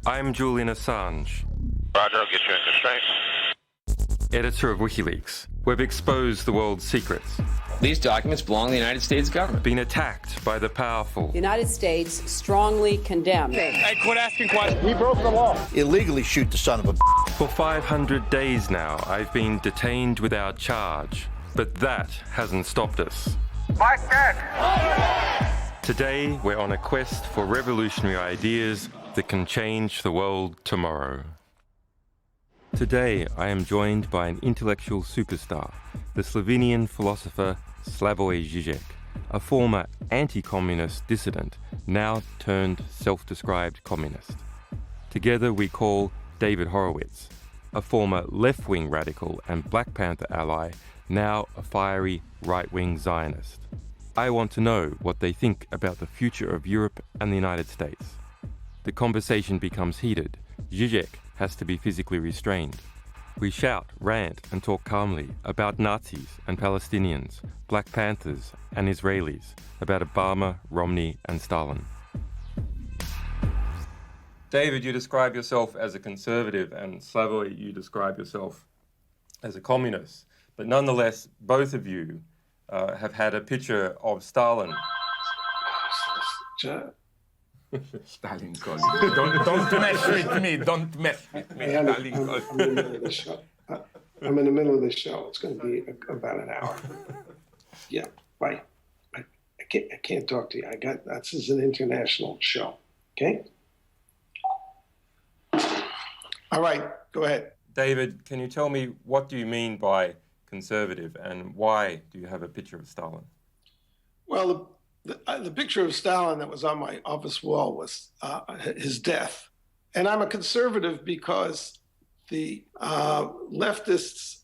I'm Julian Assange. Roger, I'll get you in constraint. Editor of WikiLeaks. We've exposed the world's secrets. These documents belong to the United States government. Been attacked by the powerful. The United States strongly condemns. Hey, quit asking questions. We broke the law. Illegally shoot the son of a For 500 days now, I've been detained without charge. But that hasn't stopped us. Today, we're on a quest for revolutionary ideas that can change the world tomorrow. Today, I am joined by an intellectual superstar, the Slovenian philosopher Slavoj Žižek, a former anti-communist dissident, now turned self-described communist. Together we call David Horowitz, a former left-wing radical and Black Panther ally, now a fiery right-wing Zionist. I want to know what they think about the future of Europe and the United States. The conversation becomes heated. Žižek has to be physically restrained. We shout, rant, and talk calmly about Nazis and Palestinians, Black Panthers and Israelis, about Obama, Romney, and Stalin. David, you describe yourself as a conservative, and Slavoj, you describe yourself as a communist. But nonetheless, both of you have had a picture of Stalin. Stalin calling. Don't mess with me. Don't mess with me. Stalin calling. I'm in the middle of the show. It's going to be about an hour. Yeah, bye. I can't talk to you. This is an international show. Okay? All right, go ahead. David, can you tell me what do you mean by conservative and why do you have a picture of Stalin? Well, the picture of Stalin that was on my office wall was his death. And I'm a conservative because the leftists,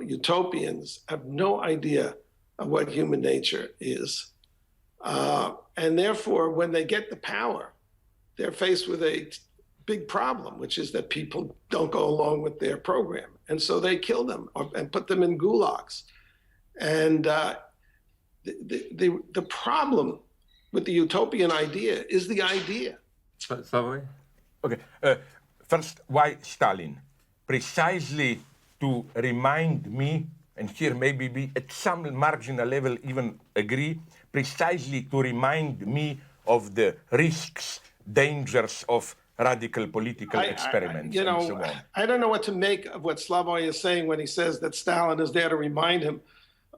utopians, have no idea of what human nature is. And therefore, when they get the power, they're faced with a big problem, which is that people don't go along with their program. And so they kill them and put them in gulags. And the problem with the utopian idea is the idea. Slavoj? Okay. First, why Stalin? Precisely to remind me, and here maybe we at some marginal level even agree, precisely to remind me of the risks, dangers of radical political experiments and so on. I don't know what to make of what Slavoj is saying when he says that Stalin is there to remind him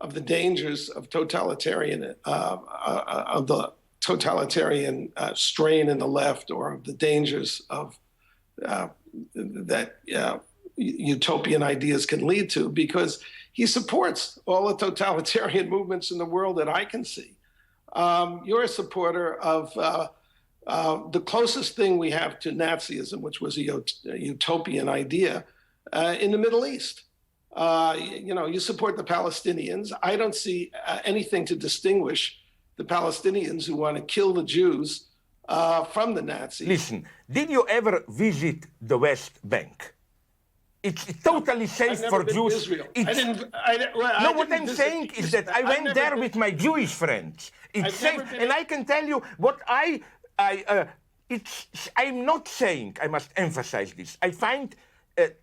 of the dangers of totalitarian, of the totalitarian strain in the left, or of the dangers of that utopian ideas can lead to, because he supports all the totalitarian movements in the world that I can see. You're a supporter of the closest thing we have to Nazism, which was a utopian idea in the Middle East. You support the Palestinians. I don't see anything to distinguish the Palestinians who want to kill the Jews from the Nazis. Listen, did you ever visit the West Bank? It's totally safe for Jews. Israel. What I'm saying is that I went there with my Jewish friends. It's safe, and I can tell you what I'm not saying, I must emphasize this, I find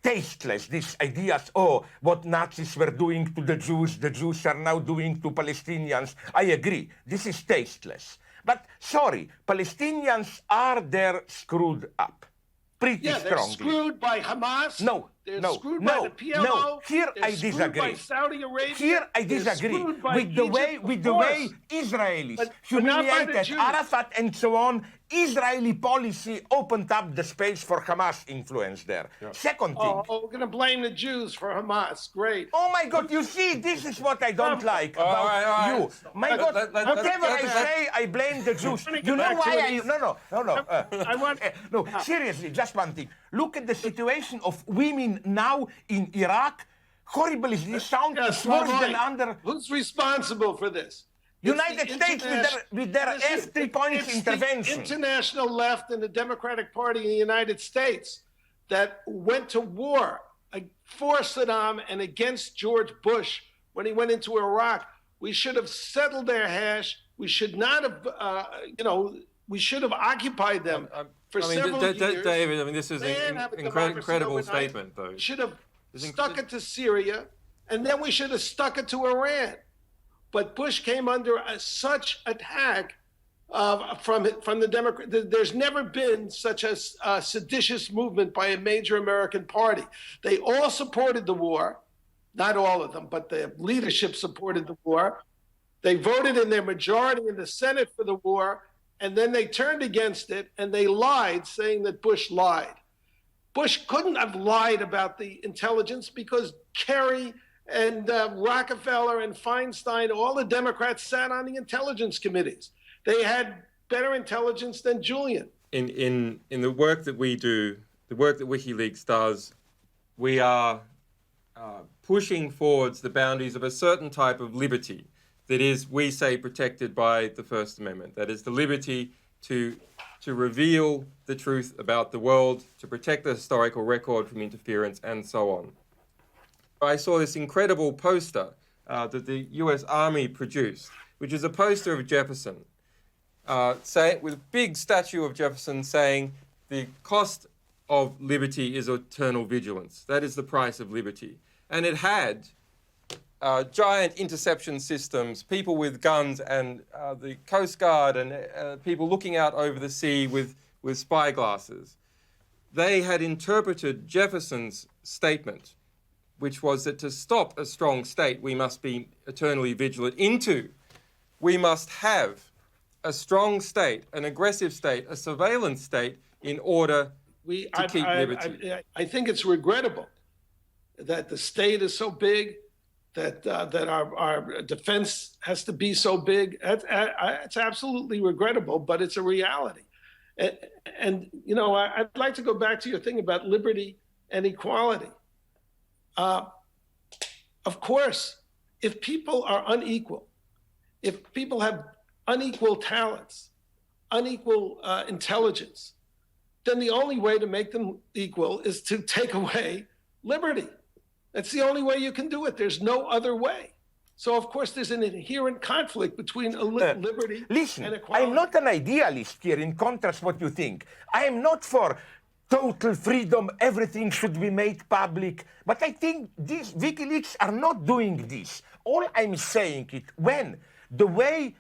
tasteless these ideas, what Nazis were doing to the Jews are now doing to Palestinians. I agree, this is tasteless. But sorry, Palestinians are there screwed up. Pretty strongly. They're screwed by Hamas. They're screwed by the PLO. No, here I disagree. By Saudi Arabia. Here I disagree with the way Israelis humiliated Arafat and so on. Israeli policy opened up the space for Hamas influence there. Yeah. Second thing. We're going to blame the Jews for Hamas. Great. Oh my God, you see, this is what I don't like about you. My God, whatever I say, I blame the Jews. You know why No, seriously, just one thing. Look at the situation of women now in Iraq. Horrible is this sound? It's worse than under... Who's responsible for this? United States with their F-3 points intervention. The international left and the Democratic Party in the United States that went to war for Saddam and against George Bush when he went into Iraq. We should have settled their hash. We should not have, we should have occupied them for several years. David, I mean, this is an incredible overnight. statement, though. Should have stuck it to Syria, and then we should have stuck it to Iran. But Bush came under such attack from the Democrat. There's never been such a seditious movement by a major American party. They all supported the war, not all of them, but the leadership supported the war. They voted in their majority in the Senate for the war, and then they turned against it, and they lied, saying that Bush lied. Bush couldn't have lied about the intelligence because Kerry and Rockefeller and Feinstein, all the Democrats sat on the intelligence committees. They had better intelligence than Julian. In the work that we do, the work that WikiLeaks does, we are pushing forwards the boundaries of a certain type of liberty that is, we say, protected by the First Amendment. That is the liberty to reveal the truth about the world, to protect the historical record from interference, and so on. I saw this incredible poster that the US Army produced, which is a poster of Jefferson, with a big statue of Jefferson saying, the cost of liberty is eternal vigilance. That is the price of liberty. And it had giant interception systems, people with guns, and the Coast Guard, and people looking out over the sea with spy glasses. They had interpreted Jefferson's statement, which was that to stop a strong state, we must be eternally vigilant, into we must have a strong state, an aggressive state, a surveillance state in order to keep liberty. I think it's regrettable that the state is so big, that our defense has to be so big. It's absolutely regrettable, but it's a reality. And you know, I'd like to go back to your thing about liberty and equality. Of course, if people are unequal, if people have unequal talents, unequal intelligence, then the only way to make them equal is to take away liberty. That's the only way you can do it. There's no other way. So, of course, there's an inherent conflict between liberty and equality. I'm not an idealist here, in contrast to what you think. I am not for total freedom, everything should be made public. But I think these WikiLeaks are not doing this. All I'm saying is when the way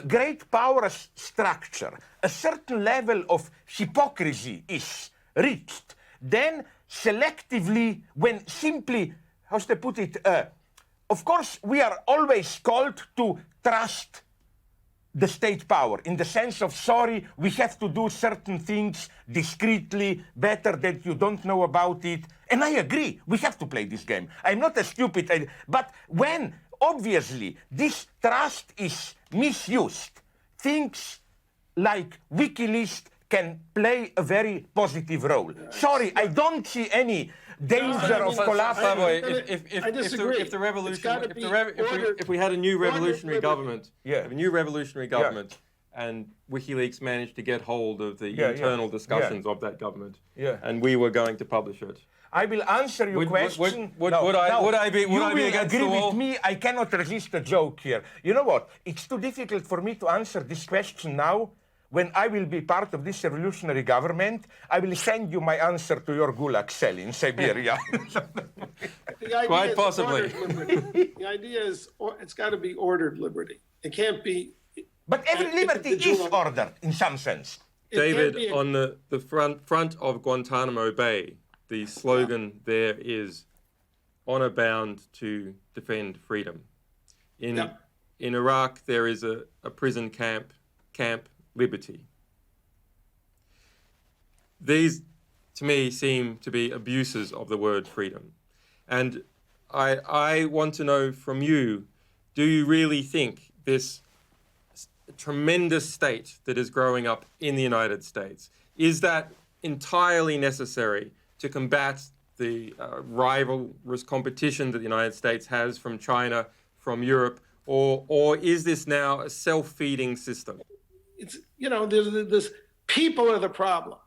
great power structure, a certain level of hypocrisy is reached, then selectively, when simply, how to put it, of course, we are always called to trust the state power, in the sense of, sorry, we have to do certain things discreetly, better that you don't know about it. And I agree, we have to play this game. I'm not a stupid, but when, obviously, this trust is misused, things like WikiLeaks can play a very positive role. Sorry, I don't see any danger of collapse. If the revolution, if we had a new revolutionary government, and WikiLeaks managed to get hold of the internal discussions of that government, and we were going to publish it, I will answer your question. Would I be against the wall? With me, I cannot resist a joke here. You know what? It's too difficult for me to answer this question now. When I will be part of this revolutionary government, I will send you my answer to your gulag cell in Siberia. Quite possibly. The idea is it's got to be ordered liberty. It can't be. But every liberty is ordered in some sense. David, on the front of Guantanamo Bay, the slogan there is honor bound to defend freedom. In Iraq, there is a prison camp Liberty. These, to me, seem to be abuses of the word freedom. And I want to know from you, do you really think this tremendous state that is growing up in the United States, is that entirely necessary to combat the rivalrous competition that the United States has from China, from Europe, or is this now a self-feeding system? It's, you know, there's this, people are the problem.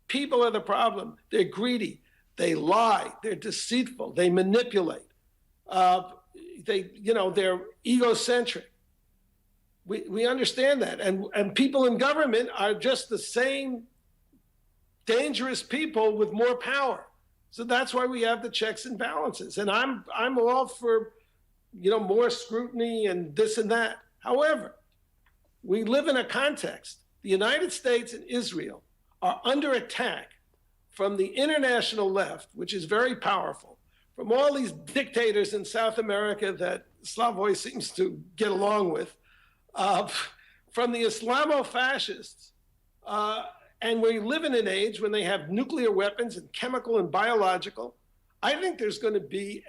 People are the problem. They're greedy. They lie. They're deceitful. They manipulate. They're egocentric. We understand that. And people in government are just the same dangerous people with more power. So that's why we have the checks and balances. And I'm all for, more scrutiny and this and that. However, we live in a context. The United States and Israel are under attack from the international left, which is very powerful, from all these dictators in South America that Slavoj seems to get along with, from the Islamo-fascists. And we live in an age when they have nuclear weapons and chemical and biological. I think there's going to be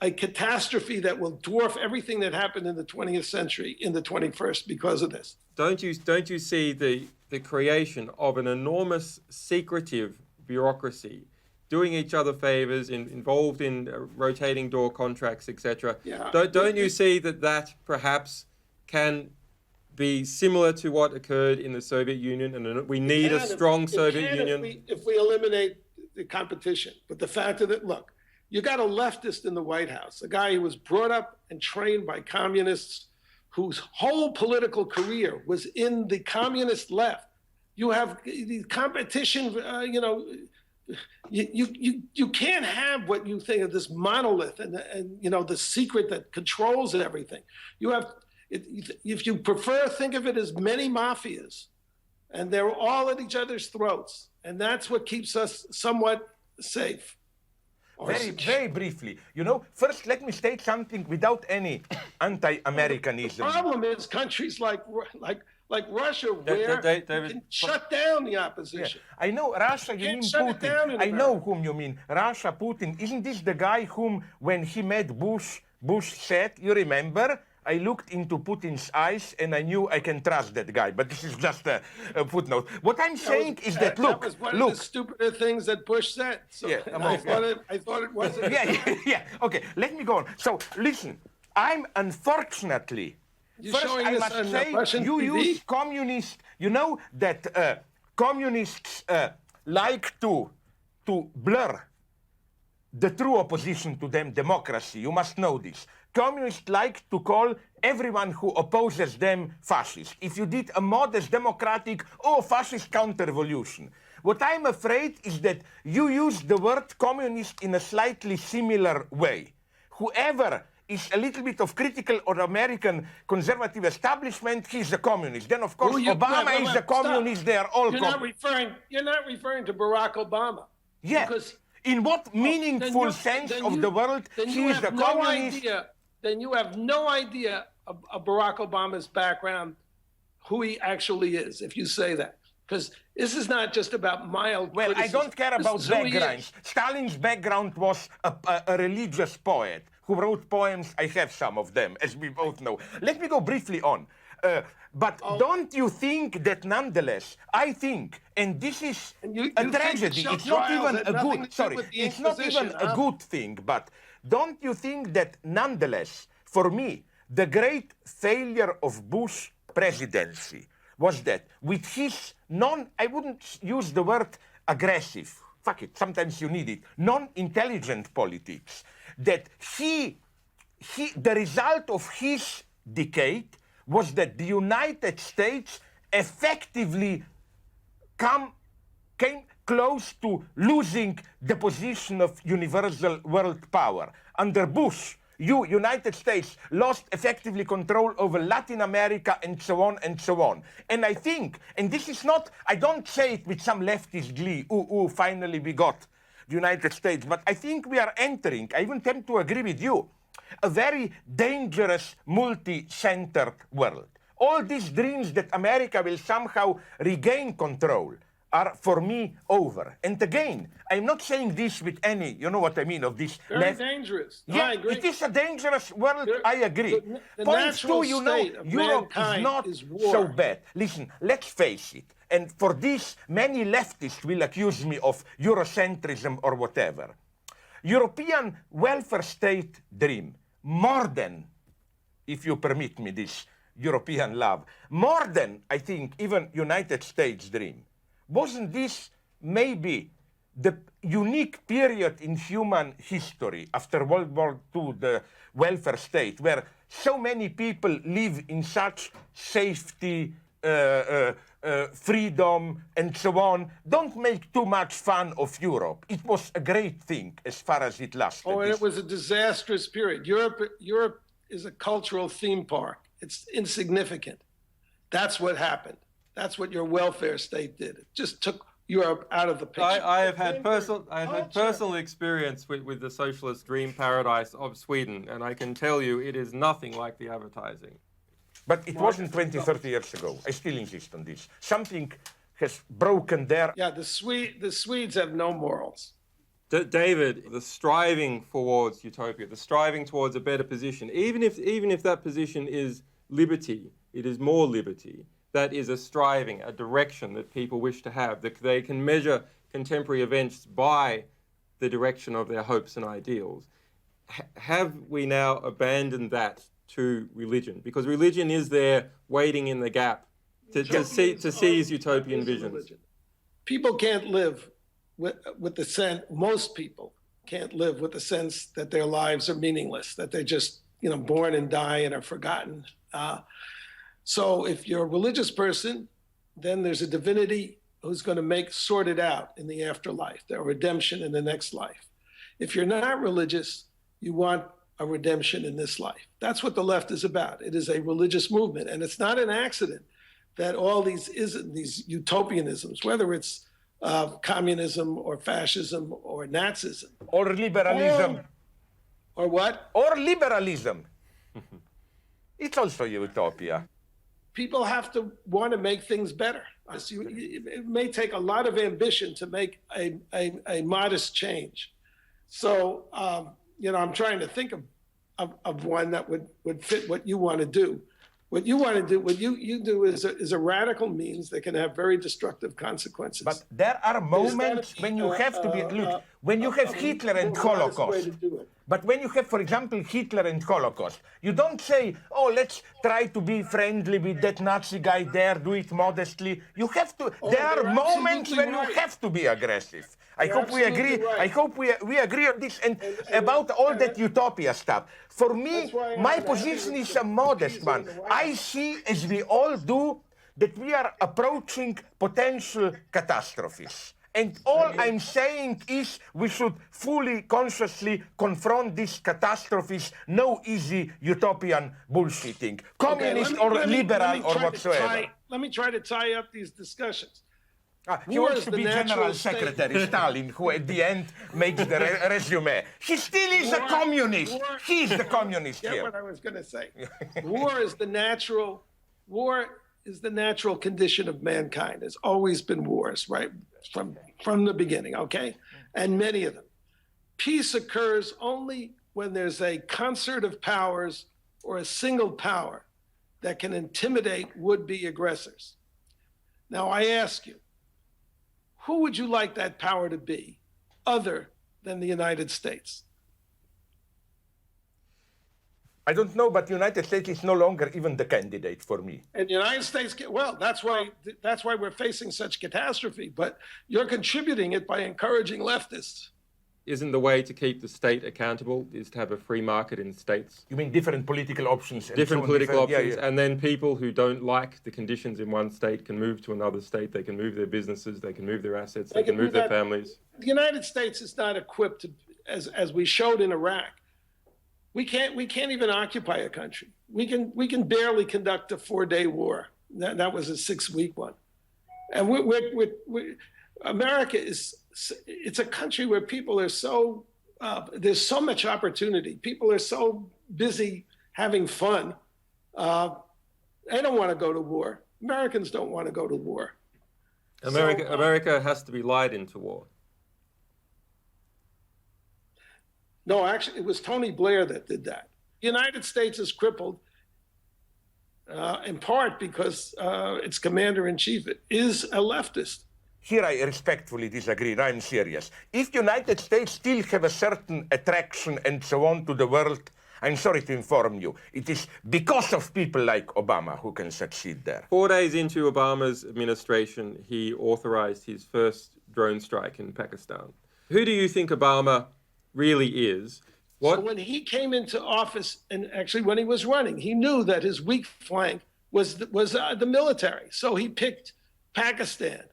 a catastrophe that will dwarf everything that happened in the 20th century in the 21st because of this. Don't you see the creation of an enormous secretive bureaucracy doing each other favors, involved in rotating door contracts, etc. Yeah. Don't you see that perhaps can be similar to what occurred in the Soviet Union, and we need a strong Soviet Union? If we eliminate the competition. But the fact of it, look, you got a leftist in the White House, a guy who was brought up and trained by communists, whose whole political career was in the communist left. You have the competition, you can't have what you think of this monolith and the secret that controls everything. You have, if you prefer, think of it as many mafias, and they're all at each other's throats, and that's what keeps us somewhat safe. Very briefly, first let me state something without any anti-Americanism. The problem is countries like Russia, where you can shut down the opposition. Yeah. I know Russia, you mean Putin. I know whom you mean. Russia, Putin. Isn't this the guy whom, when he met Bush said, you remember, I looked into Putin's eyes and I knew I can trust that guy. But this is just a footnote. What I'm saying is that, look. That was one of the stupider things that Bush said. So, yeah, I thought it wasn't. Yeah. Okay, let me go on. So, listen, I'm unfortunately... You're first, showing I us must on say, Russian you TV? use communist... You know that communists like to blur the true opposition to them, democracy. You must know this. Communists like to call everyone who opposes them fascist. If you did a modest democratic, fascist counter-revolution. What I'm afraid is that you use the word communist in a slightly similar way. Whoever is a little bit of critical or American conservative establishment, he's a communist. Then, of course, Obama is a communist. They are all communists. You're not referring to Barack Obama. Yeah. Because in what meaningful sense of the world he is a communist? Then you have no idea of Barack Obama's background, who he actually is, if you say that. Because this is not just about mild criticism. I don't care about backgrounds. Stalin's background was a religious poet who wrote poems. I have some of them, as we both know. Let me go briefly on. But don't you think that nonetheless, I think, and this is a tragedy, it's not even a good, it's not even a good thing, but don't you think that nonetheless, for me, the great failure of Bush presidency was that with his I wouldn't use the word aggressive, fuck it, sometimes you need it, non-intelligent politics, that the result of his decade was that the United States effectively came close to losing the position of universal world power. Under Bush, United States, lost effectively control over Latin America and so on and so on. And I think, and this is not, I don't say it with some leftist glee, finally we got the United States, but I think we are entering, I even tend to agree with you, a very dangerous multi-centered world. All these dreams that America will somehow regain control are, for me, over. And again, I'm not saying this with any, you know what I mean, of this very dangerous. No, yeah, I agree. It is a dangerous world, I agree. The Point two, Europe is not so bad. Listen, let's face it. And for this, many leftists will accuse me of Eurocentrism or whatever. European welfare state dream, more than, if you permit me this European love, more than, I think, even United States dream. Wasn't this maybe the unique period in human history after World War II, the welfare state, where so many people live in such safety, freedom, and so on. Don't make too much fun of Europe. It was a great thing as far as it lasted. Oh, and it was a disastrous period. Europe is a cultural theme park. It's insignificant. That's what happened. That's what your welfare state did. It just took Europe out of the picture. I have had personal experience with the socialist dream paradise of Sweden, and I can tell you it is nothing like the advertising. But it wasn't 20, 30 years ago. I still insist on this. Something has broken there. Yeah, the Swedes have no morals. David, the striving towards utopia, the striving towards a better position, even if that position is liberty, it is more liberty. That is a striving, a direction that people wish to have, that they can measure contemporary events by the direction of their hopes and ideals. Have we now abandoned that to religion? Because religion is there waiting in the gap to seize utopian visions. People can't live with the sense, most people can't live with the sense that their lives are meaningless, that they're just, born and die and are forgotten. So if you're a religious person, then there's a divinity who's going to sort it out in the afterlife, their redemption in the next life. If you're not religious, you want a redemption in this life. That's what the left is about. It is a religious movement, and it's not an accident that all these utopianisms, whether it's communism or fascism or Nazism. Or liberalism. Or what? Or liberalism. It's also utopia. People have to want to make things better. It may take a lot of ambition to make a modest change. So, I'm trying to think of one that would fit what you want to do. What you want to do, what you do is a radical means that can have very destructive consequences. But there are moments when you have to be, look, when you have Hitler and Holocaust, but when you have, for example, Hitler and Holocaust, you don't say, oh, let's try to be friendly with that Nazi guy there, do it modestly. You have to, there are moments when you have to be aggressive. I hope we agree. Right. I hope we agree on this and about all that utopia stuff. For me, my position is a modest one. I see, as we all do, that we are approaching potential catastrophes. And all I'm saying is we should fully, consciously confront these catastrophes. No easy utopian bullshitting, communist or liberal or whatsoever. Let me try to tie up these discussions. He wants to be General Secretary Stalin, who at the end makes the resume. He still is a communist. He's the communist here. That's what I was going to say. War is the natural condition of mankind. There's always been wars, right? From the beginning, okay? And many of them. Peace occurs only when there's a concert of powers or a single power that can intimidate would-be aggressors. Now, I ask you, who would you like that power to be other than the United States? I don't know, but the United States is no longer even the candidate for me. And the United States, well, that's why we're facing such catastrophe. But you're contributing it by encouraging leftists. Isn't the way to keep the state accountable is to have a free market in states? You mean different political options? Different political options, yeah. And then people who don't like the conditions in one state can move to another state. They can move their businesses, they can move their assets, they can move their families. The United States is not equipped to, as we showed in Iraq. We can't even occupy a country. We can barely conduct a 4-day war. That was a 6-week one, and America it's a country where people are so there's so much opportunity. People are so busy having fun. They don't want to go to war. Americans don't want to go to war. America has to be lied into war. No, actually, it was Tony Blair that did that. The United States is crippled in part because its commander-in-chief is a leftist. Here I respectfully disagree, and I'm serious. If the United States still have a certain attraction and so on to the world, I'm sorry to inform you, it is because of people like Obama who can succeed there. 4 days into Obama's administration, he authorized his first drone strike in Pakistan. Who do you think Obama really is? What? So when he came into office, and actually when he was running, he knew that his weak flank was the military. So he picked Pakistan.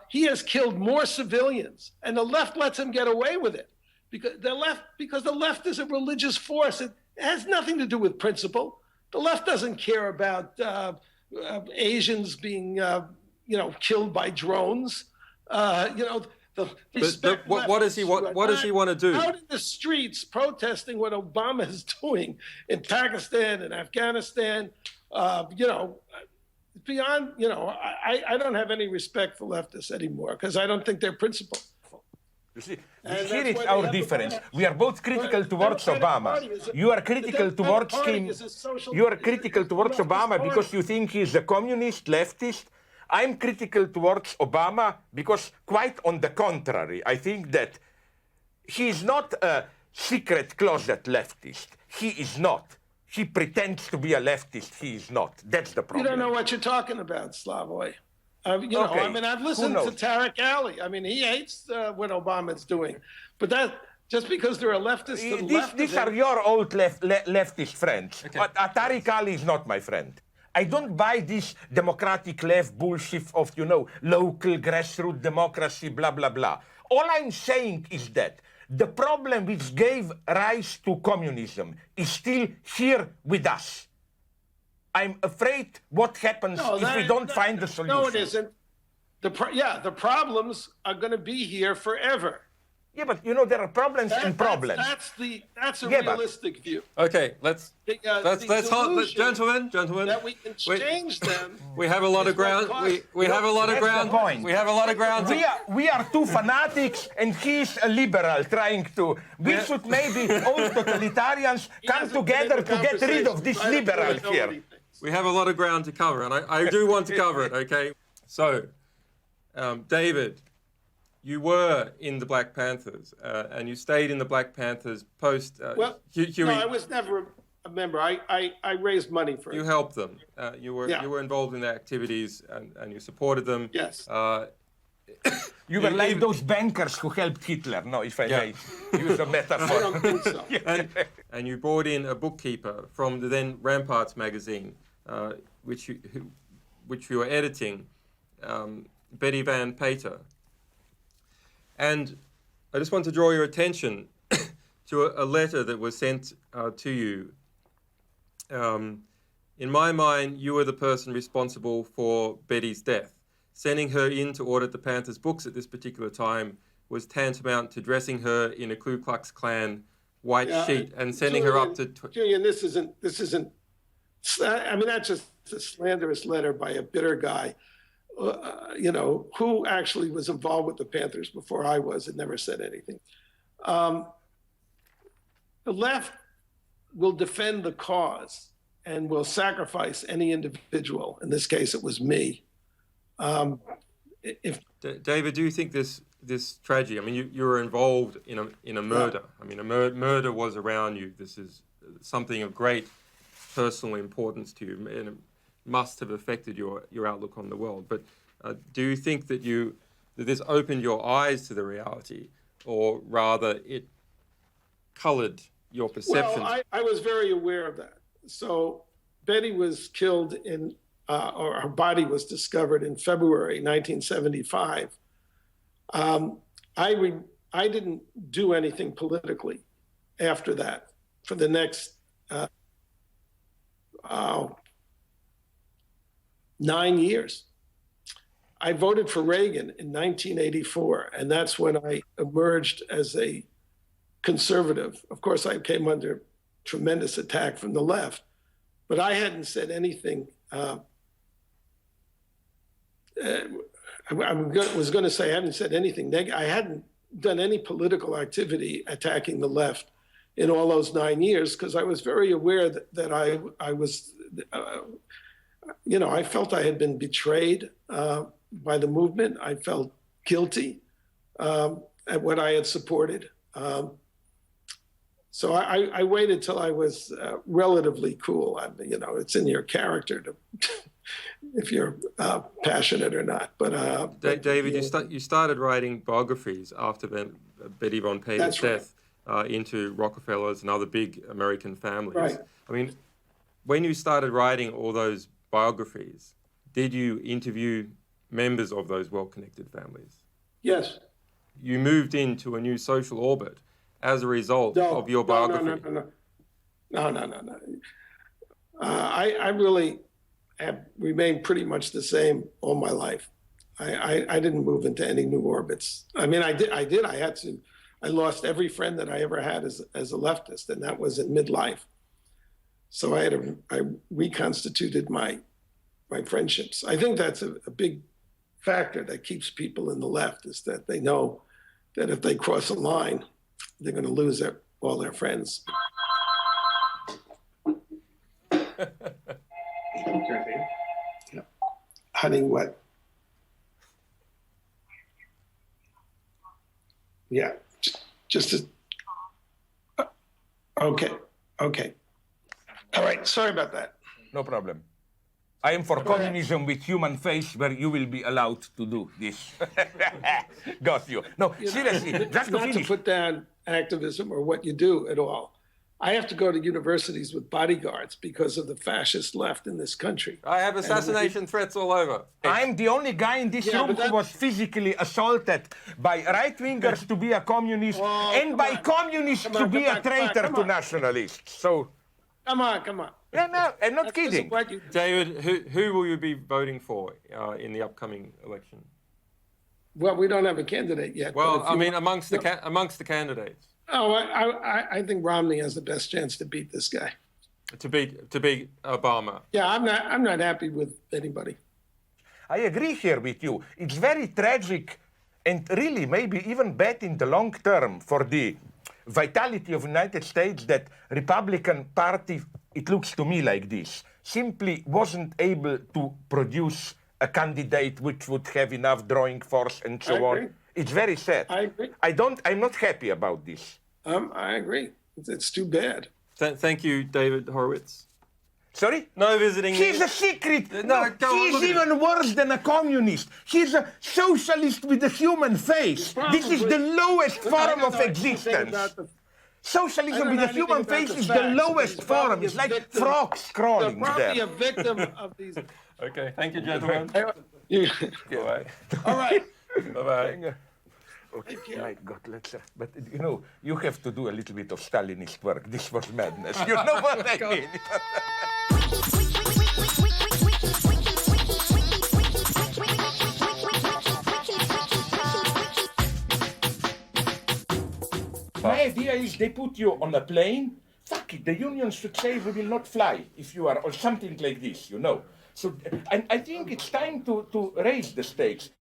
He has killed more civilians, and the left lets him get away with it because the left is a religious force. It has nothing to do with principle. The left doesn't care about Asians being, killed by drones. What does he want to do? Out in the streets protesting what Obama is doing in Pakistan and Afghanistan, beyond, I don't have any respect for leftists anymore because I don't think they're principled. You see, here is our difference. We are both critical towards Obama. You are critical towards him. You are critical towards Obama because you think he's a communist, leftist. I'm critical towards Obama because, quite on the contrary, I think that he is not a secret closet leftist. He is not. He pretends to be a leftist. He is not. That's the problem. You don't know what you're talking about, Slavoj. I've listened to Tariq Ali. I mean, he hates what Obama's doing. But that just because they're a leftist to the left. These are your old leftist friends. Okay. Tariq Ali is not my friend. I don't buy this democratic left bullshit of, local grassroots democracy, blah, blah, blah. All I'm saying is that the problem which gave rise to communism is still here with us. I'm afraid what happens if we don't find the solution. No, it isn't. The problems are going to be here forever. Yeah, but there are problems and problems. That's a realistic view. Okay, let's hold, gentlemen. That we can change them. We have a lot of ground. We have a lot of ground. We have a lot of ground. We are two fanatics, and he's a liberal trying to. We should maybe all totalitarians come together to get rid of this liberal here. We have a lot of ground to cover, and I do want to cover it. Okay, so David. You were in the Black Panthers, and you stayed in the Black Panthers post. No, I was never a member. I raised money for it. You helped them. You were involved in their activities, and you supported them. Yes. You were like those bankers who helped Hitler. No, if I may use a metaphor. I don't think so. And you brought in a bookkeeper from the then Ramparts magazine, which you were editing, Betty Van Pater. And I just want to draw your attention to a letter that was sent to you. In my mind, you were the person responsible for Betty's death. Sending her in to audit the Panthers' books at this particular time was tantamount to dressing her in a Ku Klux Klan white sheet and sending her up to... Julian, this isn't... I mean, that's just a slanderous letter by a bitter guy. Who actually was involved with the Panthers before I was and never said anything. The left will defend the cause and will sacrifice any individual. In this case, it was me. David, do you think this tragedy? I mean, you were involved in a murder. I mean, a murder was around you. This is something of great personal importance to you, and it must have affected your outlook on the world. But do you think that this opened your eyes to the reality, or rather it colored your perception? Well, I was very aware of that. So Betty was killed or her body was discovered in February 1975. I didn't do anything politically after that for the next 9 years. I voted for Reagan in 1984, and that's when I emerged as a conservative. Of course, I came under tremendous attack from the left, but I hadn't said anything. I was going to say I hadn't said anything negative. I hadn't done any political activity attacking the left in all those 9 years because I was very aware that I was, I felt I had been betrayed by the movement. I felt guilty at what I had supported. So I waited till I was relatively cool. It's in your character to, if you're passionate or not. But David, you started writing biographies after Betty Von Pater's death. into Rockefellers and other big American families. Right. I mean, when you started writing all those biographies, did you interview members of those well-connected families? Yes. You moved into a new social orbit as a result of your biography. No. I really have remained pretty much the same all my life. I didn't move into any new orbits. I mean, I did. I had to. I lost every friend that I ever had as a leftist, and that was in midlife. So I reconstituted my friendships. I think that's a big factor that keeps people in the left, is that they know that if they cross a line, they're going to lose all their friends. Honey, what? Yeah, just as. Okay. All right, sorry about that. No problem. I am for communism with human face, where you will be allowed to do this. Got you. No, seriously, just to Not finish. to put down activism or what you do at all. I have to go to universities with bodyguards because of the fascist left in this country. I have assassination threats all over. I'm the only guy in this room who was physically assaulted by right-wingers to be a communist and by communists to be a traitor to nationalists. So, Come on. no, I'm not kidding. David, who will you be voting for in the upcoming election? Well, we don't have a candidate yet. Well, I mean, amongst the candidates. Oh, I think Romney has the best chance to beat this guy. To beat Obama. Yeah, I'm not happy with anybody. I agree here with you. It's very tragic and really maybe even bad in the long term for the vitality of the United States that Republican Party, it looks to me like this, simply wasn't able to produce a candidate which would have enough drawing force and so on. It's very sad. I agree. I'm not happy about this. I agree. It's too bad. Thank you, David Horowitz. Sorry? No visiting. He's a secret. No, go on, he's look at even worse than a communist. He's a socialist with a human face. This is the lowest form of existence. Socialism with a human face is the lowest form. It's like frogs crawling Probably there. a victim of these. Okay, thank you, gentlemen. Bye. All right. Bye-bye. Okay, my God, but you know, you have to do a little bit of Stalinist work. This was madness. You know what I mean? My idea is they put you on a plane. Fuck it, the unions should say we will not fly if you are, or something like this, you know. So I think it's time to raise the stakes.